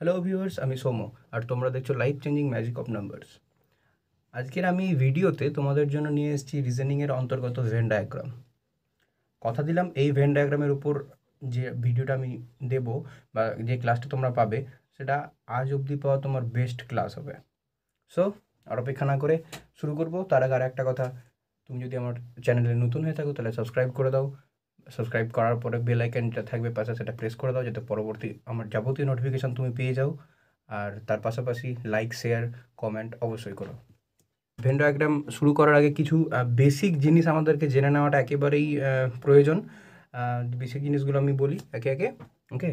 Hello viewers, আমি সৌম্য আর তোমরা দেখছো life changing magic of numbers. আজকের আমি ভিডিওতে তোমাদের জন্য নিয়ে এসেছি রিজনিংয়ের অন্তর্গত ভেন ডায়াগ্রাম। কথা দিলাম এই ভেন ডায়াগ্রামের উপর যে ভিডিওটা আমি দেব বা যে ক্লাসটা তোমরা পাবে সেটা আজ অবধি পাওয়া তোমার বেস্ট ক্লাস হবে। সো আর অপেক্ষা না করে শুরু করব। তার আগে আর একটা কথা, তুমি যদি আমার চ্যানেলে নতুন হয়ে থাকো তাহলে সাবস্ক্রাইব করে দাও। সাবস্ক্রাইব করার পরে বেল আইকনটা থাকবে পাশে, সেটা প্রেস করে দাও যাতে পরবর্তী আমার যাবতীয় নোটিফিকেশান তুমি পেয়ে যাও। আর তার পাশাপাশি লাইক, শেয়ার, কমেন্ট অবশ্যই করো। ভেন ডায়াগ্রাম শুরু করার আগে কিছু বেসিক জিনিস আমাদেরকে জেনে নেওয়াটা একেবারেই প্রয়োজন। বেসিক জিনিসগুলো আমি বলি একে একে। ওকে,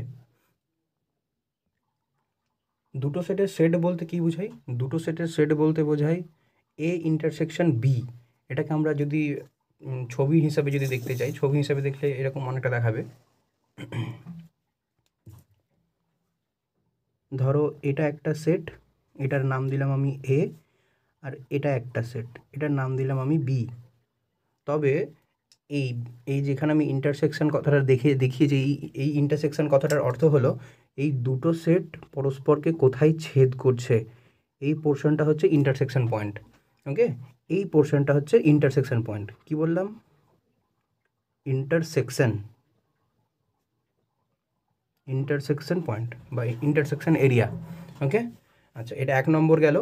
দুটো সেটের সেট বলতে কী বোঝাই? দুটো সেটের সেট বলতে বোঝাই এ ইন্টারসেকশন বি। এটাকে আমরা যদি ছবি হিসাবে যদি দেখতে চাই, ছবি হিসাবে দেখলে এরকম অনেকটা দেখাবে। ধরো এটা একটা সেট, এটার নাম দিলাম আমি এ, আর এটা একটা সেট, এটার নাম দিলাম আমি বি। তবে এই এই যেখানে আমি ইন্টারসেকশন কথাটা দেখিয়েছি, এই ইন্টারসেকশন কথাটার অর্থ হলো এই দুটো সেট পরস্পরকে কোথায় ছেদ করছে, এই পোর্শনটা হচ্ছে ইন্টারসেকশন পয়েন্ট। ওকে, এই পোর্শনটা হচ্ছে ইন্টারসেকশন পয়েন্ট। কি বললাম? ইন্টারসেকশন পয়েন্ট বা ইন্টারসেকশন এরিয়া। ওকে, আচ্ছা, এটা এক নম্বর গেল।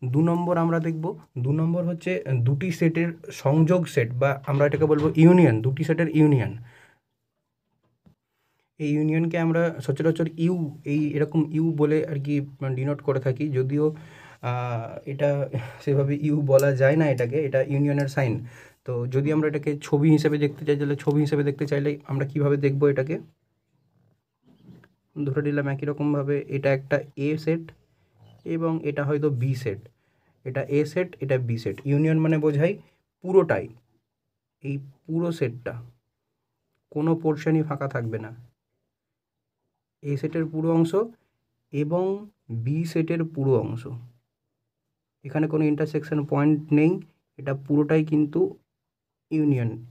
দু নম্বর আমরা দেখব, দু নম্বর হচ্ছে দুটি সেটের সংযোগ সেট, বা আমরা এটাকে বলবো ইউনিয়ন, দুটি সেটের ইউনিয়ন। এই ইউনিয়নকে আমরা সচরাচর এরকম ইউ বলে আর কি ডিনোট করে থাকি, যদিও এটা সেভাবে ইউ বলা যায় না এটাকে, এটা ইউনিয়নের সাইন। তো যদি আমরা এটাকে ছবি হিসেবে দেখতে চাই, তাহলে ছবি হিসেবে দেখতে চাইলে আমরা কিভাবে দেখব এটাকে? ধরে নিলাম একই রকমভাবে এটা একটা এ সেট এবং এটা হয়তো বি সেট। এটা এ সেট, এটা বি সেট। ইউনিয়ন মানে বোঝাই পুরোটাই, এই পুরো সেটটা, কোনো পোর্শনই ফাঁকা থাকবে না। এ সেটের পুরো অংশ এবং বি সেটের পুরো অংশ, এখানে কোনো ইন্টারসেকশন পয়েন্ট নেই, এটা পুরোটাই কিন্তু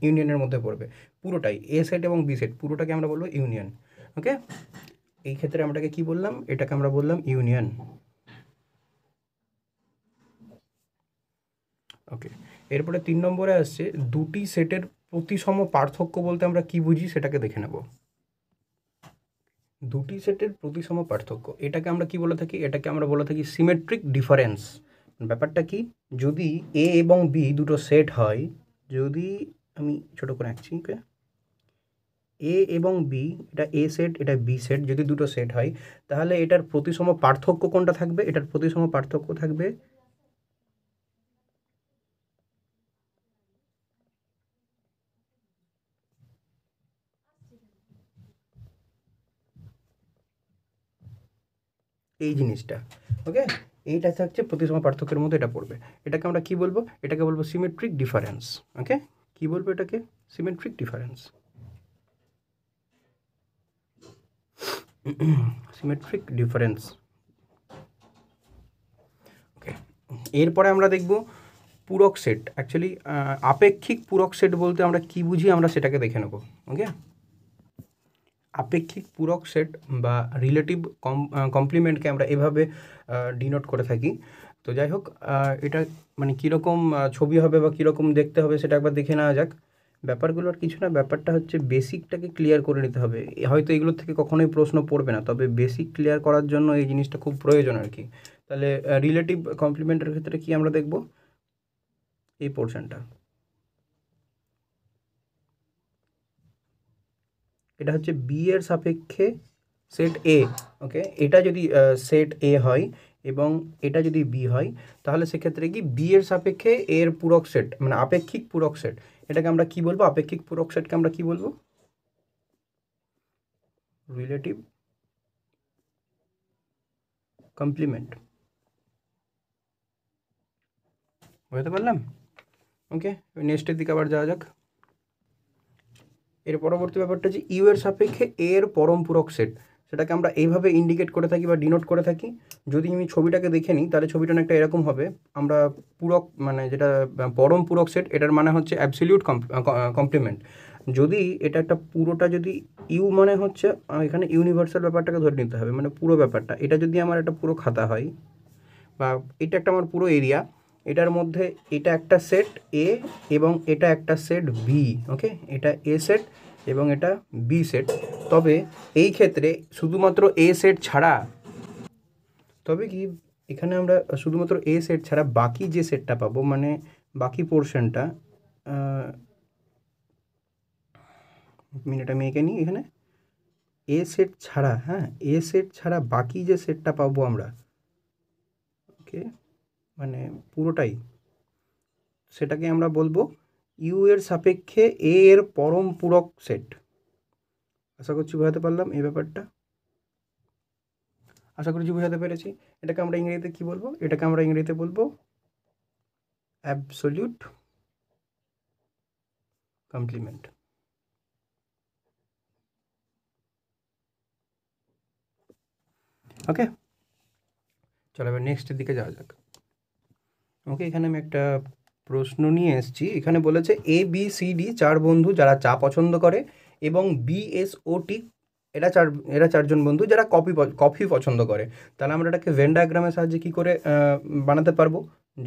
ইউনিয়নের মধ্যে পড়বে। পুরোটাই এ সেট এবং বি সেট পুরোটাকে আমরা বলবো ইউনিয়ন। ওকে, এই ক্ষেত্রে আমরাকে কি বললাম? এটাকে আমরা বললাম ইউনিয়ন। ওকে, এরপরে 3 নম্বরে আসছে দুটি সেটের প্রতিসম পার্থক্য বলতে আমরা কি বুঝি সেটাকে দেখে নেব। দুটি সেটের প্রতিসম পার্থক্য, এটাকে আমরা কি বলে থাকি? এটাকে আমরা বলে থাকি সিমেট্রিক ডিফারেন্স। ব্যাপারটা কি? যদি এ এবং বি দুটো সেট হয়, যদি আমি ছোট করে আঁকছি, ওকে, এ এবং বি, এটা এ সেট, এটা বি সেট, যদি দুটো সেট হয় তাহলে এটার প্রতিসম পার্থক্য কোনটা থাকবে? এটার প্রতিসম পার্থক্য থাকবে এই জিনিসটা। ওকে, এইটা থাকছে প্রতিসম পার্থক্যের মধ্যে এটা পড়বে। এটাকে আমরা কি বলবো? এটাকে বলবো সিমেট্রিক ডিফারেন্স। ওকে, কি বলবো এটাকে? Symmetric difference. Symmetric difference. Okay, এরপরে আমরা দেখব পূরক সেট। অ্যাকচুয়ালি আপেক্ষিক পূরক সেট বলতে আমরা কি বুঝি আমরা সেটাকে দেখে নেব। ওকে, আপেক্ষিক পূরক সেট বা রিলেটিভ কমপ্লিমেন্টকে আমরা এভাবে ডিনোট করে থাকি। তো যাই হোক, এটা মানে কীরকম ছবি হবে বা কীরকম দেখতে হবে সেটা একবার দেখে নেওয়া যাক। ব্যাপারগুলো আর কিছু না, ব্যাপারটা হচ্ছে বেসিকটাকে ক্লিয়ার করে নিতে হবে। হয়তো এগুলোর থেকে কখনোই প্রশ্ন পড়বে না, তবে বেসিক ক্লিয়ার করার জন্য এই জিনিসটা খুব প্রয়োজন আর কি। তাহলে রিলেটিভ কমপ্লিমেন্টের ক্ষেত্রে কি আমরা দেখব? এই পোর্শনটা, এটা হচ্ছে বি এর সাপেক্ষে সেট এ। ওকে, এটা যদি সেট এ হয় এবং এটা যদি বি হয়, তাহলে সেক্ষেত্রে কি বি এর সাপেক্ষে এর পূরক সেট, মানে আপেক্ষিক পূরক সেট, এটাকে আমরা কি বলবো? আপেক্ষিক পূরক সেটকে আমরা কি বলবো? Relative complement. বুঝতে পারলাম? ওকে, নেক্সটের দিকে আবার যাওয়া যাক। এর পরবর্তী ব্যাপারটা যে ইউ এর সাপেক্ষে এর পরম পূরক সেট, সেটাকে আমরা এইভাবে ইন্ডিকেট করে থাকি বা ডিনোট করে থাকি। যদি আমি ছবিটাকে দেখে নিই তাহলে ছবিটা অনেকটা এরকম হবে। আমরা পূরক মানে যেটা পরম পূরক সেট, এটার মানে হচ্ছে অ্যাবসলিউট কমপ্লিমেন্ট। যদি এটা একটা পুরোটা যদি ইউ মানে হচ্ছে এখানে ইউনিভার্সাল ব্যাপারটাকে ধরে নিতে হবে, মানে পুরো ব্যাপারটা। এটা যদি আমার একটা পুরো খাতা হয় বা এটা একটা আমার পুরো এরিয়া, এটার মধ্যে এটা একটা সেট এ এবং এটা একটা সেট বি, ওকে, এটা এ সেট এবং এটা বি সেট। তবে এই ক্ষেত্রে শুধুমাত্র এ সেট ছাড়া, তবে কি এখানে আমরা শুধুমাত্র এ সেট ছাড়া বাকি যে সেটটা পাবো, মানে বাকি পোর্শনটা, মিনিট আমি এঁকে নিই, এখানে এ সেট ছাড়া, হ্যাঁ, এ সেট ছাড়া বাকি যে সেটটা পাবো আমরা, ওকে, মানে পুরোটাই, সেটাকে আমরা বলবো ইউ এর সাপেক্ষে এ এর পরম পূরক সেট। আশা করছি বোঝাতে পারলাম এই ব্যাপারটা, আশা করছি বোঝাতে পেরেছি। এটাকে আমরা ইংরেজিতে কী বলবো? এটাকে আমরা ইংরেজিতে বলবো অ্যাবসলিউট কমপ্লিমেন্ট। ওকে, চলো এবার নেক্সটের দিকে যাওয়া যাক। ওকে, এখানে আমি একটা প্রশ্ন নিয়ে এসেছি। এখানে বলেছে এ বি সি ডি 4 বন্ধু যারা চা পছন্দ করে এবং বি এস ও টি এরা 4জন বন্ধু যারা কফি পছন্দ করে। তাহলে আমরা এটাকে ভেন ডায়াগ্রামের সাহায্যে কী করে বানাতে পারবো?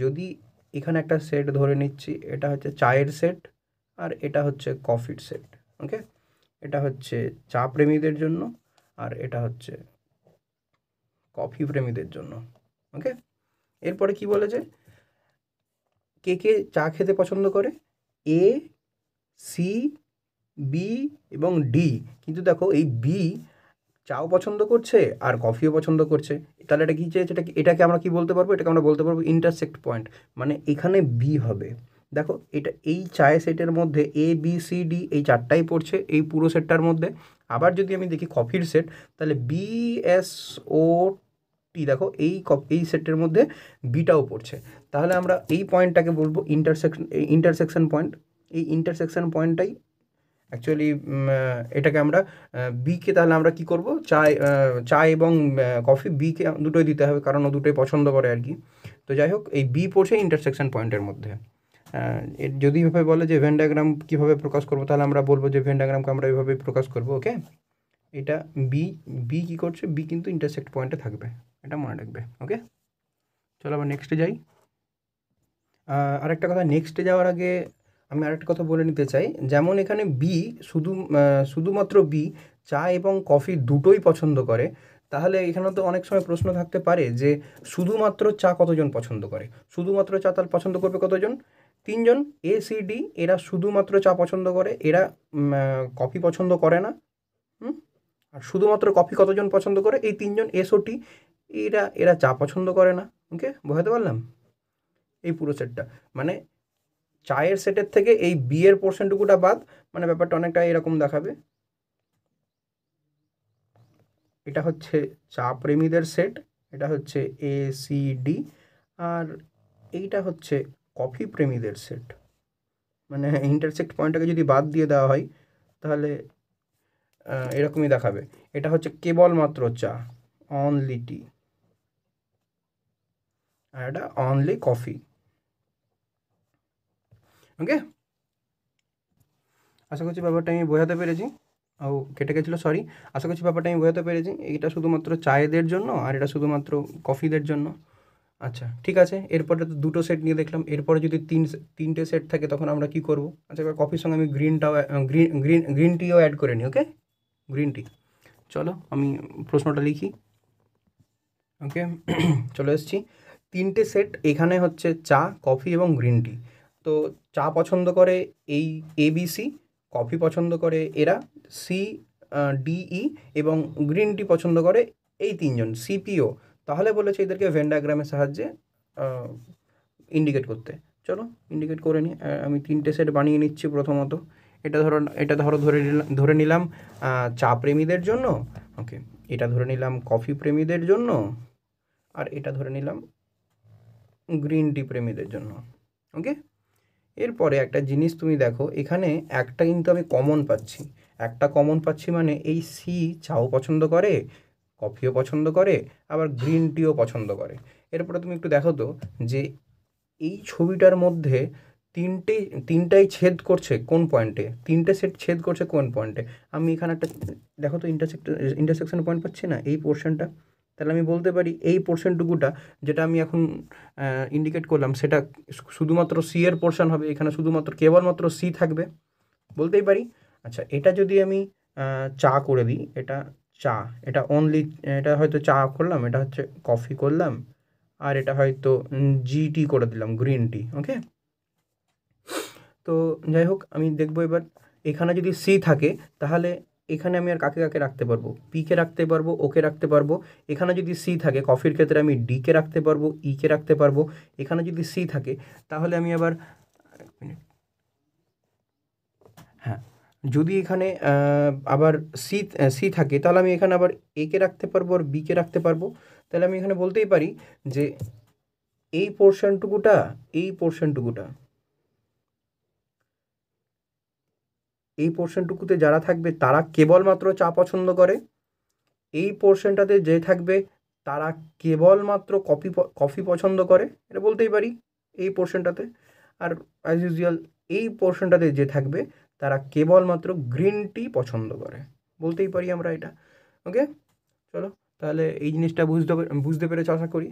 যদি এখানে একটা সেট ধরে নিচ্ছি, এটা হচ্ছে চায়ের সেট আর এটা হচ্ছে কফির সেট, ওকে, এটা হচ্ছে চা প্রেমীদের জন্য আর এটা হচ্ছে কফি প্রেমীদের জন্য, ওকে। এরপরে কি বলেছে? কে কে চা খেতে পছন্দ করে? এ, সি, বি এবং ডি। কিন্তু দেখো এই বি চাও পছন্দ করছে আর কফিও পছন্দ করছে, তাহলে এটা কী চেয়েছে? এটাকে আমরা কি বলতে পারবো? এটাকে আমরা বলতে পারবো ইন্টারসেক্ট পয়েন্ট, মানে এখানে বি হবে। দেখো এটা এই চায়ের সেটের মধ্যে এ বি সি ডি এই 4টাই পড়ছে এই পুরো সেটটার মধ্যে। আবার যদি আমি দেখি কফির সেট, তাহলে বি এস ও টি, দেখো এই সেটের মধ্যে বিটাও পড়ছে। তাহলে আমরা এই পয়েন্টটাকে বলবো ইন্টারসেকশন পয়েন্ট। এই ইন্টারসেকশন পয়েন্টটাই অ্যাকচুয়ালি এটাকে আমরা বিকে, তাহলে আমরা কি করব? চা এবং কফি বিকে দুটোই দিতে হবে, কারণ ও দুটোই পছন্দ করে আর কি। তো যাই হোক, এই বি পড়ছে ইন্টারসেকশন পয়েন্টের মধ্যে। যদি এভাবে বলে যে ভেন ডায়াগ্রাম কীভাবে প্রকাশ করবো, তাহলে আমরা বলবো যে ভেন ডায়াগ্রামকে আমরা এইভাবেই প্রকাশ করবো, ওকে। এটা বি কী করছে? বি কিন্তু ইন্টারসেক্ট পয়েন্টে থাকবে, এটা মনে রাখবে, ওকে। চলো আবার নেক্সটে যাই। আরেকটা কথা, নেক্সটে যাওয়ার আগে আমি আরেকটা কথা বলে নিতে চাই। যেমন এখানে বি শুধুমাত্র বি চা এবং কফি দুটোই পছন্দ করে, তাহলে এখানে তো অনেক সময় প্রশ্ন থাকতে পারে যে শুধুমাত্র চা কতজন পছন্দ করে? শুধুমাত্র চা তাহলে পছন্দ করবে কতজন? 3জন। এ সি ডি এরা শুধুমাত্র চা পছন্দ করে, এরা কফি পছন্দ করে না। আর শুধুমাত্র কফি কতজন পছন্দ করে? এই 3জন। এস ও টি এরা চা পছন্দ করে না, ওকে, বোঝাতে পারলাম এই পুরো সেটটা। মানে চায়ের সেটের থেকে এই বিয়ের পোর্শনটুকুটা বাদ, মানে ব্যাপারটা অনেকটা এরকম দেখাবে। এটা হচ্ছে চা প্রেমীদের সেট, এটা হচ্ছে এ সি ডি, আর এইটা হচ্ছে কফি প্রেমীদের সেট। মানে ইন্টারসেক্ট পয়েন্টটাকে যদি বাদ দিয়ে দেওয়া হয় তাহলে এরকমই দেখাবে। এটা হচ্ছে কেবলমাত্র চা, অনলি টি, আর এটা অনলি কফি, ওকে। আশা করছি ব্যাপারটা আমি বোঝাতে পেরেছি। ও কেটে গেছিলো, সরি। আশা করছি ব্যাপারটা আমি বোঝাতে পেরেছি। এইটা শুধুমাত্র চায়েদের জন্য আর এটা শুধুমাত্র কফিদের জন্য। আচ্ছা ঠিক আছে, এরপরে তো দুটো সেট নিয়ে দেখলাম। এরপরে যদি তিনটে সেট থাকে তখন আমরা কি করব? আচ্ছা, এবার কফির সঙ্গে আমি গ্রিন টিও অ্যাড করে নিই, ওকে, গ্রিন টি। চলো আমি প্রশ্নটা লিখি, ওকে। চলে এসেছি। 3টে সেট এখানে হচ্ছে চা, কফি এবং গ্রিন টি। তো চা পছন্দ করে এই এবিসি, কফি পছন্দ করে এরা সি ডিই এবং গ্রিন টি পছন্দ করে এই 3জন সিপিও। তাহলে বলেছে এদেরকে ভেন ডায়াগ্রামের সাহায্যে ইন্ডিকেট করতে। চলো ইন্ডিকেট করে নিই। আমি 3টে সেট বানিয়ে নিচ্ছি। প্রথমত এটা ধরো ধরে নিলাম চা প্রেমীদের জন্য, ওকে। এটা ধরে নিলাম কফি প্রেমীদের জন্য, আর এটা ধরে নিলাম গ্রিন টি প্রেমীদের জন্য, ওকে। এরপরে একটা জিনিস তুমি দেখো, এখানে একটা কিন্তু আমি কমন পাচ্ছি। একটা কমন পাচ্ছি মানে এই সি চাও পছন্দ করে, কফিও পছন্দ করে, আবার গ্রিন টিও পছন্দ করে। এরপরে তুমি একটু দেখো তো যে এই ছবিটার মধ্যে তিনটাই ছেদ করছে কোন পয়েন্টে, তিনটে সেট ছেদ করছে কোন পয়েন্টে। আমি এখানে একটা দেখো তো ইন্টারসেকশন পয়েন্ট পাচ্ছি না, এই পোর্শনটা। তাহলে আমি বলতে পারি এই পোর্শনটুকুটা যেটা আমি এখন ইন্ডিকেট করলাম সেটা শুধুমাত্র সি এর পোর্শন হবে, এখানে শুধুমাত্র কেবলমাত্র সি থাকবে, বলতেই পারি। আচ্ছা, এটা যদি আমি চা করে দিই, এটা চা, এটা অনলি, এটা হয়তো চা করলাম, এটা হচ্ছে কফি করলাম, আর এটা হয়তো টি করে দিলাম, গ্রিন টি। ওকে, তো যাই হোক, আমি দেখবো এবার এখানে যদি সি থাকে তাহলে এখানে আমি আর কাকে কাকে রাখতে পারবো, পিকে রাখতে পারবো, ওকে রাখতে পারবো। এখানে যদি সি থাকে কফির ক্ষেত্রে আমি ডিকে রাখতে পারবো, ইকে রাখতে পারবো। এখানে যদি সি থাকে তাহলে আমি আবার, হ্যাঁ, যদি এখানে আবার সি সি থাকে তাহলে আমি এখানে আবার একে রাখতে পারবো আর বিকে রাখতে পারবো। তাহলে আমি এখানে বলতেই পারি যে এই পোর্শনটুকুটা, এই পোর্শনটুকুটা, এই পোর্শনটুকুতে যারা থাকবে তারা কেবলমাত্র চা পছন্দ করে। এই পোর্শনটাতে যে থাকবে তারা কেবলমাত্র কফি পছন্দ করে, এটা বলতেই পারি এই পোর্শনটাতে। আর অ্যাজ ইউজুয়াল এই পোর্শনটাতে যে থাকবে তারা কেবলমাত্র গ্রিন টি পছন্দ করে, বলতেই পারি আমরা এটা। ওকে, চলো তাহলে এই জিনিসটা বুঝতে পেরেছ আশা করি।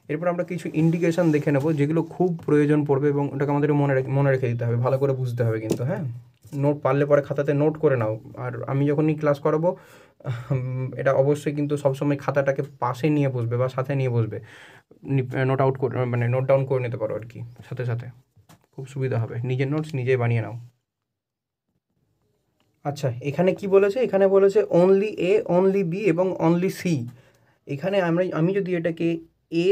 এরপর আমরা কিছু ইন্ডিকেশন দেখে নেবো যেগুলো খুব প্রয়োজন পড়বে এবং ওটাকে আমাদের মনে রেখে দিতে হবে, ভালো করে বুঝতে হবে কিন্তু। হ্যাঁ, নোট পারলে পরে খাতাতে নোট করে নাও। আর আমি যখনই ক্লাস করাবো এটা অবশ্যই কিন্তু সবসময় খাতাটাকে পাশে নিয়ে বসবে বা সাথে নিয়ে বসবে, নোট আউট করে, মানে নোট ডাউন করে নিতে পারো আর কি সাথে সাথে, খুব সুবিধা হবে। নিজের নোটস নিজেই বানিয়ে নাও। আচ্ছা, এখানে কি বলেছে, এখানে বলেছে অনলি এ, অনলি বি এবং অনলি সি। এখানে আমি যদি এটাকে এ,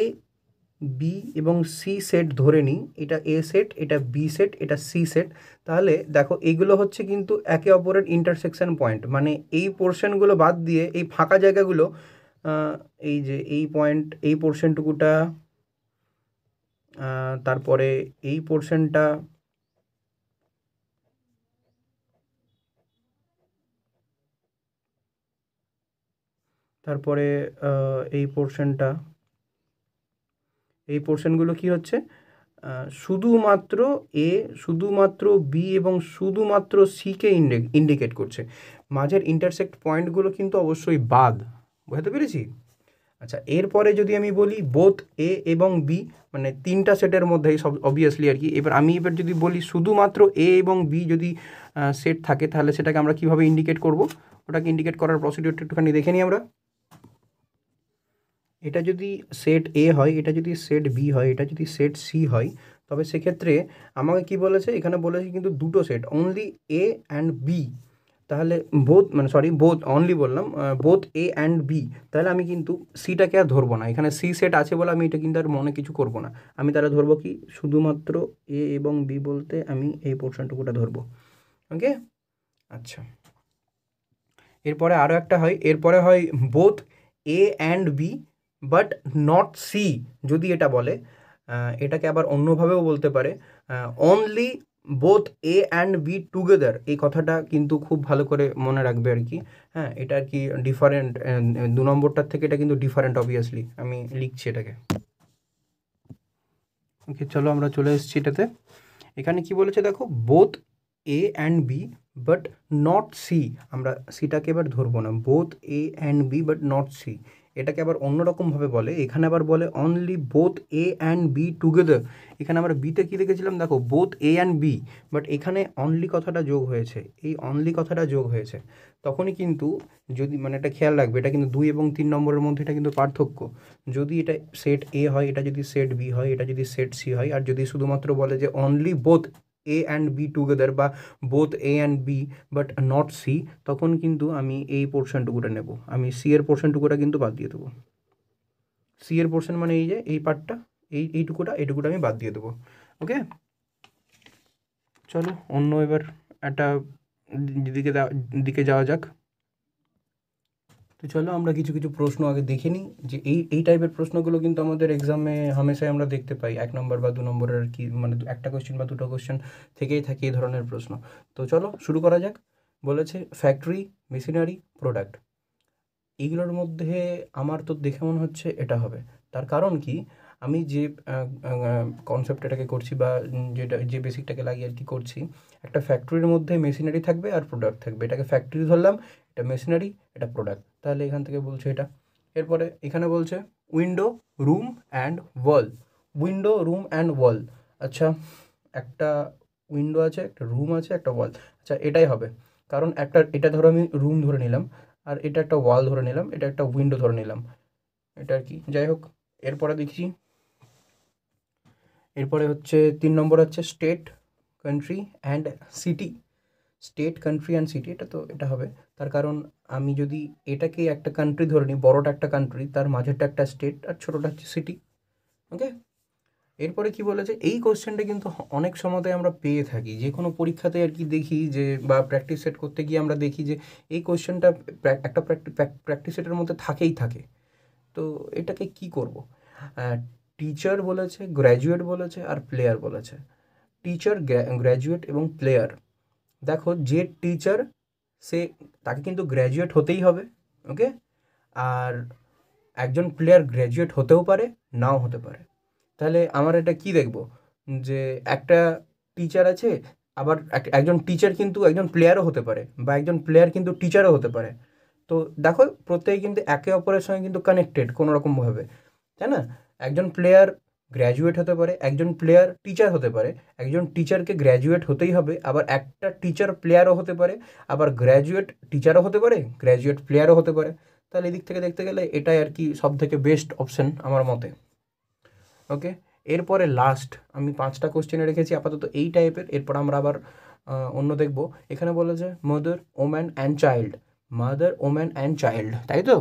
বি এবং সি সেট ধরে নিই, এটা এ সেট, এটা বি সেট, এটা সি সেট, তাহলে দেখো এইগুলো হচ্ছে কিন্তু একে অপরের ইন্টারসেকশন পয়েন্ট। মানে এই পোর্শনগুলো বাদ দিয়ে এই ফাঁকা জায়গাগুলো, এই যে এই পয়েন্ট, এই পোর্শনটুকুটা, তারপরে এই পোর্শনটা, তারপরে এই পোর্শনটা, এই পোর্শনগুলো কি হচ্ছে, শুধুমাত্র এ, শুধুমাত্র বি এবং শুধুমাত্র সিকে ইন্ডিকেট করছে। মাঝের ইন্টারসেক্ট পয়েন্টগুলো কিন্তু অবশ্যই বাদ, বুঝতে পেরেছি। আচ্ছা, এরপরে যদি আমি বলি বোথ এ এবং বি, মানে তিনটা সেটের মধ্যেই সব অবভিয়াসলি আর কি। এবার যদি বলি শুধুমাত্র এ এবং বি যদি সেট থাকে তাহলে সেটাকে আমরা কীভাবে ইন্ডিকেট করব, ওটাকে ইন্ডিকেট করার প্রসিডিউরটা একটুখানি দেখে নিই আমরা। এটা যদি সেট এ হয়, এটা যদি সেট বি হয়, এটা যদি সেট সি হয়, তবে সেক্ষেত্রে আমাকে কি বলেছে, এখানে বলেছে কিন্তু দুটো set, only A and B. তাহলে বোথ অনলি বললাম, বোথ এ অ্যান্ড বি, তাহলে আমি কিন্তু সিটাকে আর ধরবো না। এখানে সি সেট আছে বলে আমি এটা কিন্তু আর মনে কিছু করবো না। আমি তাহলে ধরবো কি, শুধুমাত্র এ এবং বি বলতে আমি এই পোর্শনটুকুটা ধরবো। ওকে, আচ্ছা, এরপরে আরও একটা হয়, এরপরে হয় both A and B but not C. যদি এটা বলে, এটাকে আবার অন্যভাবেও বলতে পারে, only both A and B together. এই কথাটা কিন্তু খুব ভালো করে মনে রাখবে আর কি। হ্যাঁ, এটা আর কি ডিফারেন্ট, 2 নম্বরটার থেকে এটা কিন্তু ডিফারেন্ট অবভিয়াসলি। আমি লিখছি এটাকে। ওকে, চলো আমরা চলে এসেছি এটাতে। এখানে কি বলেছে দেখো, both A and B but not C. আমরা সিটাকে এবার ধরবো না, both A and B but not C. এটাকে আবার অন্যরকমভাবে বলে, এখানে আবার বলে only both A and B together. এখানে আমরা বিতে কী লিখেছিলাম দেখো, both A and B, but এখানে অনলি কথাটা যোগ হয়েছে, এই অনলি কথাটা যোগ হয়েছে। তখনই কিন্তু যদি, মানে এটা খেয়াল রাখবে, এটা কিন্তু 2 এবং 3 নম্বরের মধ্যে এটা কিন্তু পার্থক্য। যদি এটা সেট এ হয়, এটা যদি সেট বি হয়, এটা যদি সেট সি হয়, আর যদি শুধুমাত্র বলে যে only both A and B together বা both A and B but not C, তখন কিন্তু আমি এই পোর্শনটুকুটা নেব, আমি সি এর পোর্শনটুকুটা কিন্তু বাদ দিয়ে দেবো। সি এর পোর্শন মানে এই যে এই পার্টটা, এইটুকুটা আমি বাদ দিয়ে দেবো। ওকে, চলো অন্য এবার একটা দিকে যাওয়া যাক। তো চলো আমরা কিছু কিছু প্রশ্ন আগে দেখে নিই, যে এই টাইপের প্রশ্নগুলো কিন্তু আমাদের এক্সামে হামেশাই আমরা দেখতে পাই, 1 নম্বর বা 2 নম্বরের আর কি, মানে একটা কোয়েশ্চেন বা দুটো কোয়েশ্চেন থেকেই থাকে এই ধরনের প্রশ্ন। তো চলো শুরু করা যাক। বলেছে ফ্যাক্টরি, মেশিনারি, প্রোডাক্ট। এইগুলোর মধ্যে আমার তো দেখে মনে হচ্ছে এটা হবে। তার কারণ কি, আমি যে কনসেপ্টটাকে করছি বা যেটা যে বেসিকটাকে লাগিয়ে আর কি করছি, একটা ফ্যাক্টরির মধ্যে মেশিনারি থাকবে আর প্রোডাক্ট থাকবে, এটাকে ফ্যাক্টরি ধরলাম, এটা মেশিনারি, এটা প্রোডাক্ট, তাহলে এখান থেকে বলছে এটা। এরপরে এখানে বলছে window, room and wall. Window, room and ওয়াল। আচ্ছা, একটা উইন্ডো আছে, একটা রুম আছে, একটা ওয়াল। আচ্ছা, এটাই হবে, কারণ একটা, এটা ধরো আমি রুম ধরে নিলাম, আর এটা একটা ওয়াল ধরে নিলাম, এটা একটা উইন্ডো ধরে নিলাম, এটা আর কি। যাই হোক, এরপরে দেখছি, এরপরে হচ্ছে 3 নম্বর হচ্ছে state, country and city. State, country and city, এটা তো এটা হবে, তার কারণ আমি যদি এটাকে একটা কান্ট্রি ধরে নিই, বড়টা একটা কান্ট্রি, তার মাঝেরটা একটা স্টেট, আর ছোটোটা হচ্ছে সিটি। ওকে। এরপরে কি বলেছে, এই কোশ্চেনটা কিন্তু অনেক সময়তে আমরা পেয়ে থাকি, যে কোনো পরীক্ষাতে আর কি দেখি যে, বা প্র্যাকটিস সেট করতে গিয়ে আমরা দেখি যে এই কোশ্চেনটা একটা প্র্যাকটিস সেটের মধ্যে থাকেই থাকে। তো এটাকে কি করব? টিচার বলেছে, গ্র্যাজুয়েট বলেছে, আর প্লেয়ার বলেছে। টিচার, গ্র্যাজুয়েট এবং প্লেয়ার। দেখো, যে টিচার সে, তাকে কিন্তু গ্র্যাজুয়েট হতেই হবে। ওকে। আর একজন প্লেয়ার গ্র্যাজুয়েট হতেও পারে, নাও হতে পারে। তাহলে আমার এটা কি দেখব, যে একটা টিচার আছে, আবার একজন টিচার কিন্তু একজন প্লেয়ারও হতে পারে, বা একজন প্লেয়ার কিন্তু টিচারও হতে পারে। তো দেখো, প্রত্যেকে কিন্তু একে অপরের সঙ্গে কিন্তু কানেক্টেড কোনো রকমভাবে, তাই না? একজন প্লেয়ার গ্র্যাজুয়েট হতে পারে, একজন প্লেয়ার টিচার হতে পারে, একজন টিচারকে গ্র্যাজুয়েট হতেই হবে, আবার একটা টিচার প্লেয়ারও হতে পারে, আবার গ্র্যাজুয়েট টিচারও হতে পারে, গ্র্যাজুয়েট প্লেয়ারও হতে পারে। তাহলে এদিক থেকে দেখতে গেলে এটাই আর কি সব থেকে বেস্ট অপশন আমার মতে। ওকে। এরপরে লাস্ট আমি 5টা কোশ্চেনে রেখেছি আপাতত এই টাইপের, এরপর আমরা আবার অন্য দেখব। এখানে বলেছে mother, woman and child. Mother, woman and child, তাই তো?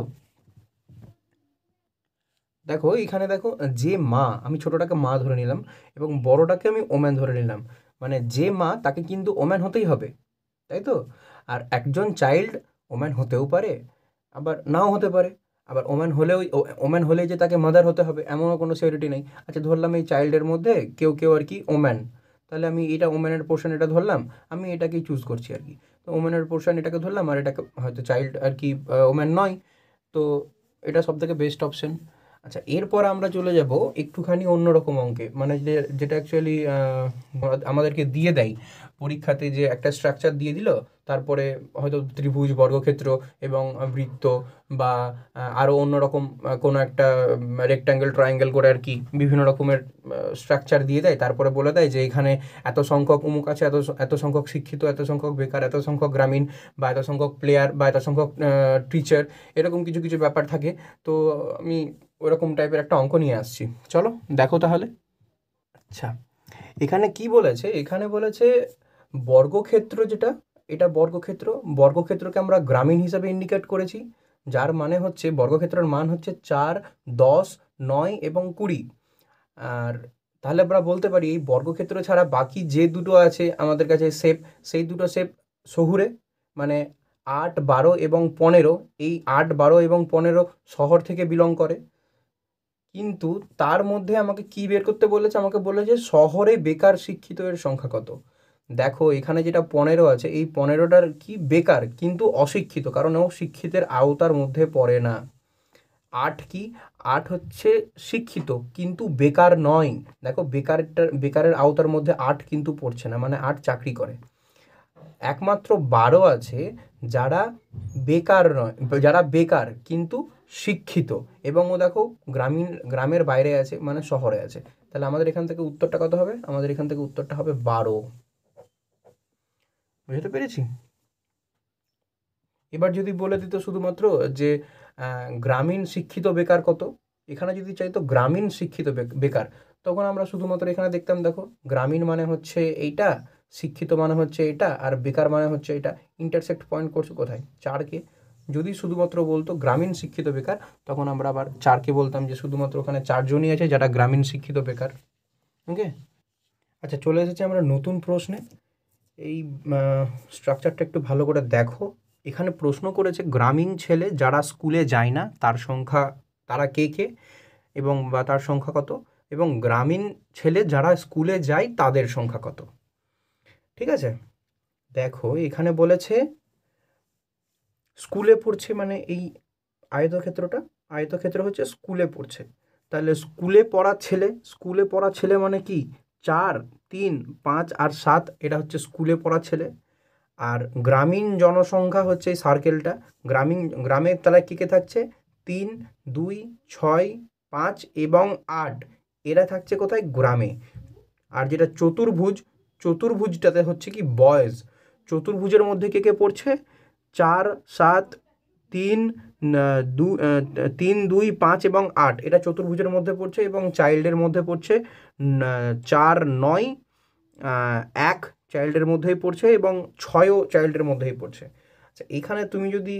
দেখো এখানে দেখো, যে মা, আমি ছোটোটাকে মা ধরে নিলাম এবং বড়টাকে আমি ওম্যান ধরে নিলাম, মানে যে মা তাকে কিন্তু ওম্যান হতেই হবে, তাই তো? আর একজন চাইল্ড ওম্যান হতেও পারে, আবার নাও হতে পারে। আবার ওম্যান হলেও, ওম্যান হলেই যে তাকে মাদার হতে হবে এমনও কোনো সিওরিটি নেই। আচ্ছা, ধরলাম এই চাইল্ডের মধ্যে কেউ কেউ আর কি ওম্যান, তাহলে আমি এটা ওম্যানের পোর্শন এটা ধরলাম, আমি এটাকেই চুজ করছি আর কি। তো ওম্যানের পোর্শন এটাকে ধরলাম, আর এটাকে হয়তো চাইল্ড আর কি ওম্যান নয়। তো এটা সব থেকে বেস্ট অপশন। আচ্ছা, এরপর আমরা চলে যাব একটুখানি অন্যরকম অঙ্কে, মানে যেটা অ্যাকচুয়ালি আমাদেরকে দিয়ে দেয় পরীক্ষাতে, যে একটা স্ট্রাকচার দিয়ে দিল, তারপরে হয়তো ত্রিভুজ, বর্গক্ষেত্র এবং বৃত্ত, বা আরও অন্যরকম কোনো একটা রেক্ট্যাঙ্গেল, ট্রায়াঙ্গেল করে আর কি বিভিন্ন রকমের স্ট্রাকচার দিয়ে দেয়, তারপরে বলে দেয় যে এখানে এত সংখ্যক অমুক আছে, এত এত সংখ্যক শিক্ষিত, এত সংখ্যক বেকার, এত সংখ্যক গ্রামীণ, বা এত সংখ্যক প্লেয়ার, বা এত সংখ্যক টিচার, এরকম কিছু কিছু ব্যাপার থাকে। তো আমি ওরকম টাইপের একটা অঙ্ক নিয়ে আসছি, চলো দেখো তাহলে। আচ্ছা, এখানে কি বলেছে, এখানে বলেছে বর্গক্ষেত্র যেটা, এটা বর্গক্ষেত্র, বর্গক্ষেত্রকে আমরা গ্রামীণ হিসাবে ইন্ডিকেট করেছি, যার মানে হচ্ছে বর্গক্ষেত্রের মান হচ্ছে 4, 10, 9 এবং 20। আর তাহলে আমরা বলতে পারি এই বর্গক্ষেত্র ছাড়া বাকি যে দুটো আছে আমাদের কাছে শেপ, সেই দুটো শেপ শহুরে, মানে 8, 12 এবং 15। এই 8, 12 এবং 15 শহর থেকে বিলং করে। কিন্তু তার মধ্যে আমাকে কি বের করতে বলেছে, আমাকে বলেছে শহরে বেকার শিক্ষিত এর সংখ্যা কত। দেখো এখানে যেটা 15 আছে, এই 15টার কি বেকার কিন্তু অশিক্ষিত, কারণ ও শিক্ষিতের আওতার মধ্যে পড়ে না। 8 কি, 8 হচ্ছে শিক্ষিত কিন্তু বেকার নয়। দেখো বেকারের আওতার মধ্যে 8 কিন্তু পড়ছে না, মানে 8 চাকরি করে। একমাত্র 12 আছে যারা বেকার নয়, যারা বেকার কিন্তু শিক্ষিত, এবং ও দেখো গ্রামের বাইরে আছে, মানে শহরে আছে। তাহলে আমাদের এখান থেকে উত্তরটা কত হবে, আমাদের এখান থেকে উত্তরটা হবে 12। বুঝতে পেরেছি? এবার যদি বলে দিত শুধুমাত্র যে গ্রামীণ শিক্ষিত বেকার কত, এখানে যদি চাইতো গ্রামীণ শিক্ষিত বেকার, তখন আমরা শুধুমাত্র এখানে দেখতাম, দেখো গ্রামীণ মানে হচ্ছে এইটা, শিক্ষিত মানে হচ্ছে এটা, আর বেকার মানে হচ্ছে এটা। ইন্টারসেক্ট পয়েন্ট করছে কোথায়, 4কে। যদি শুধুমাত্র বলতো গ্রামীণ শিক্ষিত বেকার, তখন আমরা আবার 4কে বলতাম যে শুধুমাত্র ওখানে 4জনই আছে যারা গ্রামীণ শিক্ষিত বেকার। ওকে। আচ্ছা, চলে এসেছে আমরা নতুন প্রশ্নে। এই স্ট্রাকচারটা একটু ভালো করে দেখো। এখানে প্রশ্ন করেছে গ্রামীণ ছেলে যারা স্কুলে যায় না তার সংখ্যা, তারা কে কে, এবং বা তার সংখ্যা কত, এবং গ্রামীণ ছেলে যারা স্কুলে যায় তাদের সংখ্যা কত। ঠিক আছে, দেখো এখানে বলেছে স্কুলে পড়ছে, মানে এই আয়তক্ষেত্রটা, আয়তক্ষেত্র হচ্ছে স্কুলে পড়ছে, তাহলে স্কুলে পড়া ছেলে মানে কি 4, 3, 5 আর 7, এটা হচ্ছে স্কুলে পড়া ছেলে। আর গ্রামীণ জনসংখ্যা হচ্ছে এই সার্কেলটা, গ্রামের তলায় কে কে থাকছে 3, 2, 6, 5 এবং 8, এরা থাকছে কোথায় গ্রামে। আর যেটা চতুর্ভুজটাতে হচ্ছে কি বয়েজ। চতুর্ভুজের মধ্যে কে কে পড়ছে 4, 7, 3, 3, 2, 5 এবং 8, এটা চতুর্ভুজের মধ্যে পড়ছে। এবং চাইল্ডের মধ্যে পড়ছে 4, 9, 1 চাইল্ডের মধ্যেই পড়ছে এবং 6ও চাইল্ডের মধ্যেই পড়ছে। আচ্ছা, এখানে তুমি যদি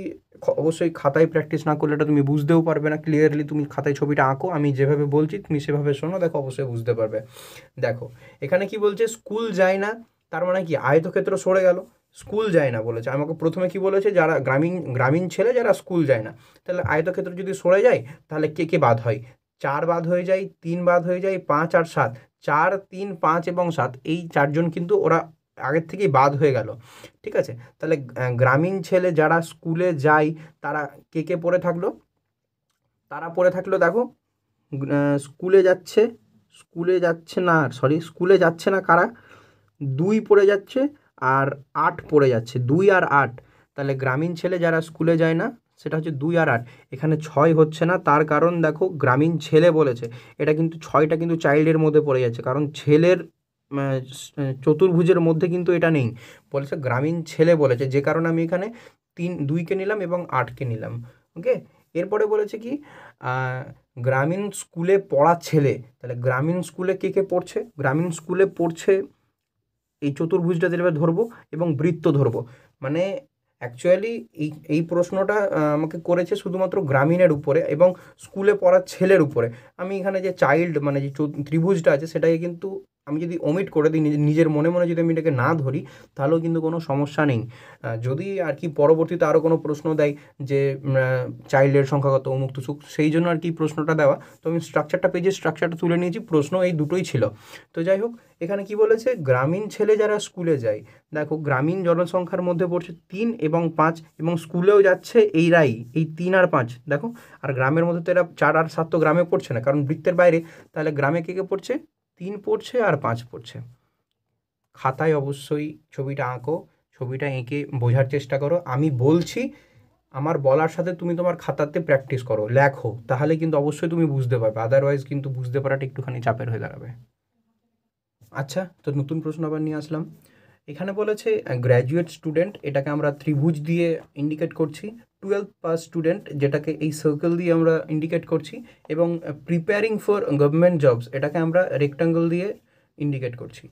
অবশ্যই খাতায় প্র্যাকটিস না করলে এটা তুমি বুঝতেও পারবে না ক্লিয়ারলি। তুমি খাতায় ছবিটা আঁকো, আমি যেভাবে বলছি তুমি সেভাবে শোনো, দেখো অবশ্যই বুঝতে পারবে। দেখো এখানে কি বলছে, স্কুল যায় না, তার মানে কি আয়তক্ষেত্র সরে গেল। স্কুল যায় না বলেছে, আমাকে প্রথমে কি বলেছে, যারা গ্রামীণ ছেলে যারা স্কুল যায় না, তাহলে আয়তক্ষেত্র যদি সরে যায় তাহলে কে কে বাদ হয়, 4 বাদ হয়ে যায়, 3 বাদ হয়ে যায়, 5 আর 7, 4, 3, 5 এবং 7, এই 4 জন কিন্তু ওরা আগের থেকেই বাদ হয়ে গেল। ঠিক আছে, তাহলে গ্রামীণ ছেলে যারা স্কুলে যায় তারা কে কে পড়ে থাকলো, তারা পড়ে থাকলো দেখো স্কুলে যাচ্ছে না কারা, 2 পড়ে যাচ্ছে আর 8 পড়ে যাচ্ছে, 2 আর 8। তাহলে গ্রামীণ ছেলে যারা স্কুলে যায় না সেটা হচ্ছে 2 আর 8। এখানে 6 হচ্ছে না, তার কারণ দেখো গ্রামীণ ছেলে বলেছে, এটা কিন্তু 6টা কিন্তু চাইল্ডের মধ্যে পড়ে যাচ্ছে, কারণ ছেলের চতুর্ভুজের মধ্যে কিন্তু এটা নেই, বলেছে গ্রামীণ ছেলে বলেছে, যে কারণে আমি এখানে 2কে নিলাম এবং 8কে নিলাম। ওকে, এরপরে বলেছে কি গ্রামীণ স্কুলে পড়া ছেলে, তাহলে গ্রামীণ স্কুলে কে কে পড়ছে, গ্রামীণ স্কুলে পড়ছে এই চতুর্ভুজটা যেভাবে ধরবো এবং বৃত্ত ধরবো। মানে অ্যাকচুয়ালি এই প্রশ্নটা আমাকে করেছে শুধুমাত্র গ্রামীণের উপরে এবং স্কুলে পড়া ছেলের উপরে। আমি এখানে যে চাইল্ড মানে যে ত্রিভুজটা আছে সেটাকে কিন্তু আমি যদি ওমিট করে দিই, নিজের মনে মনে যদি আমি এটাকে না ধরি, তাহলেও কিন্তু কোনো সমস্যা নেই। যদি আর কি পরবর্তীতে আরও কোনো প্রশ্ন দেয় যে চাইল্ডের সংখ্যা কত অমুক তুসুক, সেই জন্য আর কি প্রশ্নটা দেওয়া, তো আমি পেজের স্ট্রাকচারটা তুলে নিয়েছি, প্রশ্ন এই দুটোই ছিল। তো যাই হোক, এখানে কি বলেছে, গ্রামীণ ছেলে যারা স্কুলে যায়, দেখো গ্রামীণ জনসংখ্যার মধ্যে পড়ছে 3 এবং 5 এবং স্কুলেও যাচ্ছে এইরাই, এই 3 আর 5 দেখো। আর গ্রামের মধ্যে তো এরা 4 আর 7 তো গ্রামে পড়ছে না, কারণ বৃত্তের বাইরে। তাহলে গ্রামে কে কে পড়ছে, 3 পড়ছে আর 5 পড়ছে। খাতায় অবশ্যই ছবিটা আঁকো, ছবিটা এঁকে বোঝার চেষ্টা করো। আমি বলছি, আমার বলার সাথে তুমি তোমার খাতাতে প্র্যাকটিস করো, লেখো, তাহলে কিন্তু অবশ্যই তুমি বুঝতে পারবে, আদারওয়াইজ কিন্তু বুঝতে পারাটা একটুখানি চাপের হয়ে দাঁড়াবে। আচ্ছা, তো নতুন প্রশ্ন আবার নিয়ে আসলাম। এখানে বলেছে গ্র্যাজুয়েট স্টুডেন্ট, এটাকে আমরা ত্রিভুজ দিয়ে ইন্ডিকেট করছি। 12th পাস স্টুডেন্ট, যেটাকে এই সার্কেল দিয়ে আমরা ইন্ডিকেট করছি। এবং প্রিপেয়ারিং ফর গভর্নমেন্ট জবস, এটাকে আমরা রেক্টাঙ্গল দিয়ে ইন্ডিকেট করছি।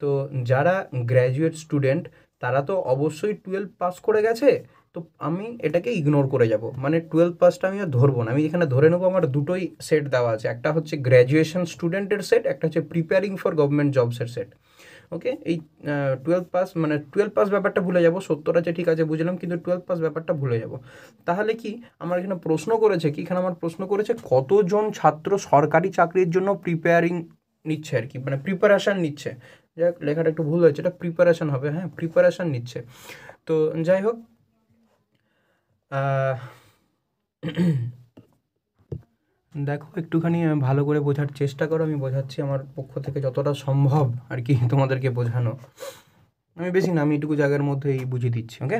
তো যারা গ্র্যাজুয়েট স্টুডেন্ট তারা তো অবশ্যই 12 পাস করে গেছে, তো আমি এটাকে ইগনোর করে যাব, মানে 12 পাসটা আমি আর ধরবো না। আমি এখানে ধরে নেবো আমার দুটোই সেট দেওয়া আছে, একটা হচ্ছে গ্র্যাজুয়েশন স্টুডেন্টের সেট, একটা হচ্ছে প্রিপেয়ারিং ফর গভর্নমেন্ট জবসের সেট। ওকে, এই 12 পাস মানে 12 পাস ব্যাপারটা ভুলে যাব, 70 আছে ঠিক আছে বুঝলাম, কিন্তু 12 পাস ব্যাপারটা ভুলে যাব। তাহলে কি আমার এখানে প্রশ্ন করেছে কি, এখানে আমার প্রশ্ন করেছে কতজন ছাত্র সরকারি চাকরির জন্য প্রিপেয়ারিং নিচ্ছে আর কি, মানে প্রিপারেশান নিচ্ছে। যাই হোক, লেখাটা একটু ভুল হয়েছে, এটা প্রিপারেশান হবে, হ্যাঁ প্রিপারেশান নিচ্ছে। তো যাই হোক, দেখো একটুখানি ভালো করে বোঝার চেষ্টা করো, আমি বোঝাচ্ছি আমার পক্ষ থেকে যতটা সম্ভব আর কি তোমাদেরকে বোঝানো। আমি বেশি না, আমি এটুকু জায়গার মধ্যেই বুঝিয়ে দিচ্ছি। ওকে,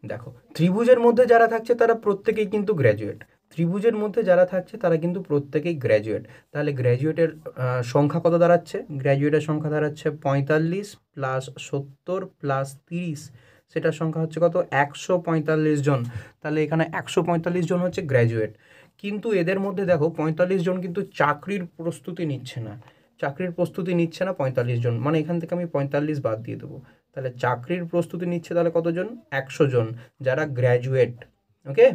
দেখো ত্রিভুজের মধ্যে যারা থাকছে তারা প্রত্যেকেই কিন্তু গ্র্যাজুয়েট, ত্রিভুজের মধ্যে যারা থাকছে তারা কিন্তু প্রত্যেকেই গ্র্যাজুয়েট। তাহলে গ্র্যাজুয়েটের সংখ্যা কত দাঁড়াচ্ছে, গ্র্যাজুয়েটের সংখ্যা দাঁড়াচ্ছে 45 প্লাস 70 প্লাস 30, সেটার সংখ্যা হচ্ছে কত 145 জন। তাহলে এখানে 145 জন হচ্ছে গ্র্যাজুয়েট। কিন্তু এদের মধ্যে দেখো 45 জন কিন্তু চাকরির প্রস্তুতি নিচ্ছে না, 45 জন, মানে এখান থেকে আমি 45 বাদ দিয়ে দেবো। তাহলে চাকরির প্রস্তুতি নিচ্ছে তাহলে কতজন, 100 জন যারা গ্র্যাজুয়েট। ওকে,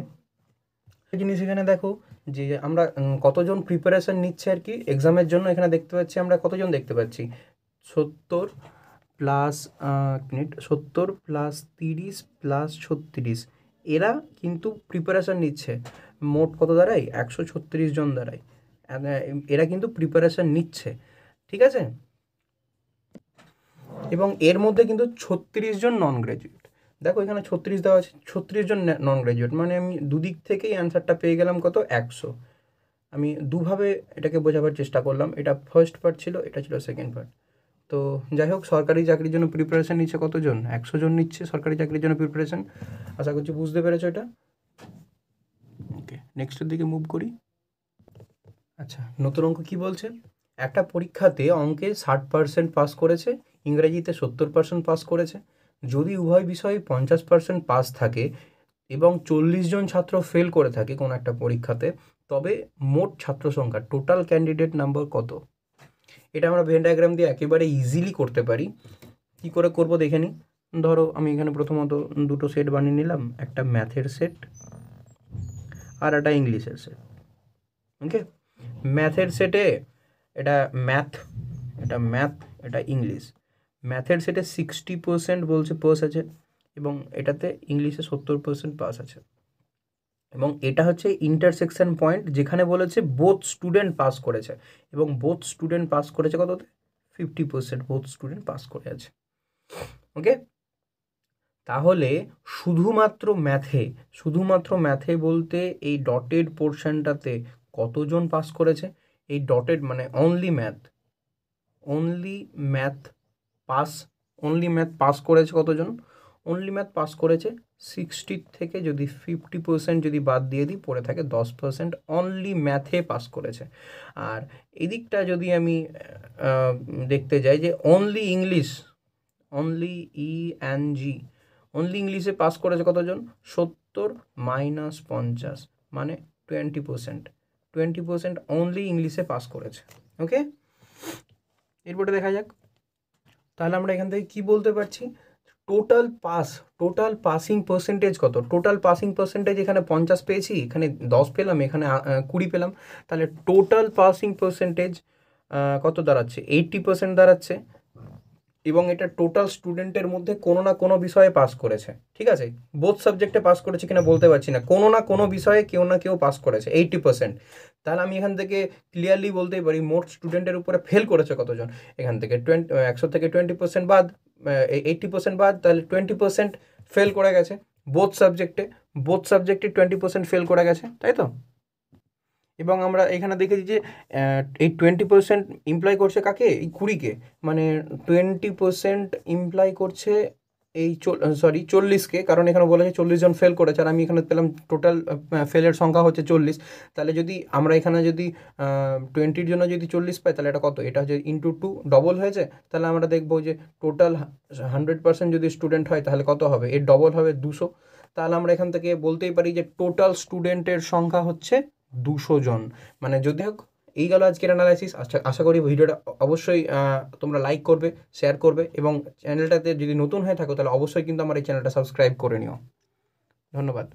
জিনিস এখানে দেখো যে আমরা কতজন প্রিপারেশন নিচ্ছে আর কি এক্সামের জন্য, এখানে দেখতে পাচ্ছি আমরা কতজন দেখতে পাচ্ছি 70 প্লাস 70 প্লাস 30 প্লাস 36, এরা কিন্তু প্রিপারেশান নিচ্ছে। মোট কত দাঁড়ায়, 136 জন দাঁড়ায়, এরা কিন্তু প্রিপারেশান নিচ্ছে। ঠিক আছে, এবং এর মধ্যে কিন্তু 36 জন নন গ্র্যাজুয়েট। দেখো এখানে 36 দেওয়া আছে, 36 জন নন গ্র্যাজুয়েট, মানে আমি দুদিক থেকেই অ্যান্সারটা পেয়ে গেলাম কত 100। আমি দুভাবে এটাকে বোঝাবার চেষ্টা করলাম, এটা ফার্স্ট পার্ট ছিল, এটা ছিল সেকেন্ড পার্ট। তো যাই হোক, সরকারি চাকরির জন্য প্রিপারেশান নিচ্ছে কতজন? 100 জন নিচ্ছে সরকারি চাকরির জন্য প্রিপারেশান। আশা করছি বুঝতে পেরেছো এটা। ওকে, নেক্সটের দিকে মুভ করি। আচ্ছা, নতুন অঙ্ক কী বলছে? একটা পরীক্ষাতে অঙ্কে 60% পাস করেছে, ইংরেজিতে 70% পাস করেছে। যদি উভয় বিষয়ে 50% পাস থাকে এবং 40 জন ছাত্র ফেল করে থাকে কোনো একটা পরীক্ষাতে, তবে মোট ছাত্র সংখ্যা, টোটাল ক্যান্ডিডেট নাম্বার কত? এটা আমরা ভেন ডায়াগ্রাম দিয়ে একেবারে ইজিলি করতে পারি। কী করে করব দেখে নিই। ধরো আমি এখানে প্রথমত দুটো সেট বানিয়ে নিলাম, একটা ম্যাথের সেট আর একটা ইংলিশের সেট। ওকে, ম্যাথের সেটে এটা ম্যাথ, এটা ইংলিশ। ম্যাথের সেটে 60% বলছে পাস আছে এবং এটাতে ইংলিশে 70% পাস আছে। এবং এটা হচ্ছে ইন্টারসেকশন পয়েন্ট, যেখানে বলেছে বোথ স্টুডেন্ট পাস করেছে, এবং বোথ স্টুডেন্ট পাস করেছে কততে? 50%, বোথ স্টুডেন্ট পাস করে আছে। ওকে, তাহলে শুধুমাত্র ম্যাথে বলতে এই ডটেড পোর্শনটাতে কতজন পাস করেছে? এই ডটেড মানে অনলি ম্যাথ পাস করেছে কতজন? অনলি ম্যাথ পাস করেছে 60 থেকে যদি 50% যদি বাদ দিয়ে দিই, পড়ে থাকে 10% অনলি ম্যাথে পাস করেছে। আর এদিকটা যদি আমি দেখতে যাই যে অনলি ইংলিশে পাস করেছে কতজন? 70 মাইনাস 50 মানে 20% অনলি ইংলিশে পাস করেছে। ওকে, এরপরে দেখা যাক। তাহলে আমরা এখান থেকে কি বলতে পারছি? টোটাল পাসিং পার্সেন্টেজ কত? টোটাল পাসিং পার্সেন্টেজ এখানে 50 পেয়েছি, এখানে 10 পেলাম, এখানে 20 পেলাম। তাহলে টোটাল পাসিং পার্সেন্টেজ কত দাঁড়াচ্ছে? 80% দাঁড়াচ্ছে। এবং এটা টোটাল স্টুডেন্টের মধ্যে কোনো না কোনো বিষয়ে পাস করেছে, ঠিক আছে? বোথ সাবজেক্টে পাস করেছে কিনা বলতে পারছি না, কোনো না কোনো বিষয়ে কেউ না কেউ পাস করেছে 80%। তাহলে আমি এখান থেকে ক্লিয়ারলি বলতেই পারি মোট স্টুডেন্টের উপরে ফেল করেছে কতজন? এখান থেকে 100 থেকে 20% বাদ, 80% বাদ, তাহলে 20% ফেল করে গেছে বোথ সাবজেক্টে 20% ফেল করে গেছে, তাই তো? এবং আমরা এখানে দেখেছি যে এই 20% ইমপ্লাই করছে কাকে? এই 20-কে, মানে 20% ইমপ্লাই করছে এই 40-কে, কারণ এখানে বলেছে 40 জন ফেল করেছে, আর আমি এখানে পেলাম টোটাল ফেলের সংখ্যা হচ্ছে 40। তাহলে যদি আমরা এখানে যদি 20-র জন্য যদি 40 পাই, তাহলে এটা কত? এটা হচ্ছে ইন্টু 2, ডবল হয়েছে। তাহলে আমরা দেখবো যে টোটাল 100% যদি স্টুডেন্ট হয় তাহলে কত হবে? এর ডবল হবে 200। তাহলে আমরা এখান থেকে বলতেই পারি যে টোটাল স্টুডেন্টের সংখ্যা হচ্ছে 200 জন। মানে যদি হোক, এই গেল আজকের অ্যানালাইসিস। আশা করি ভিডিওটা অবশ্যই তোমরা লাইক করবে, শেয়ার করবে, এবং চ্যানেলটাতে যদি নতুন হয়ে থাকো তাহলে অবশ্যই কিন্তু আমার এই চ্যানেলটা সাবস্ক্রাইব করে নিও। ধন্যবাদ।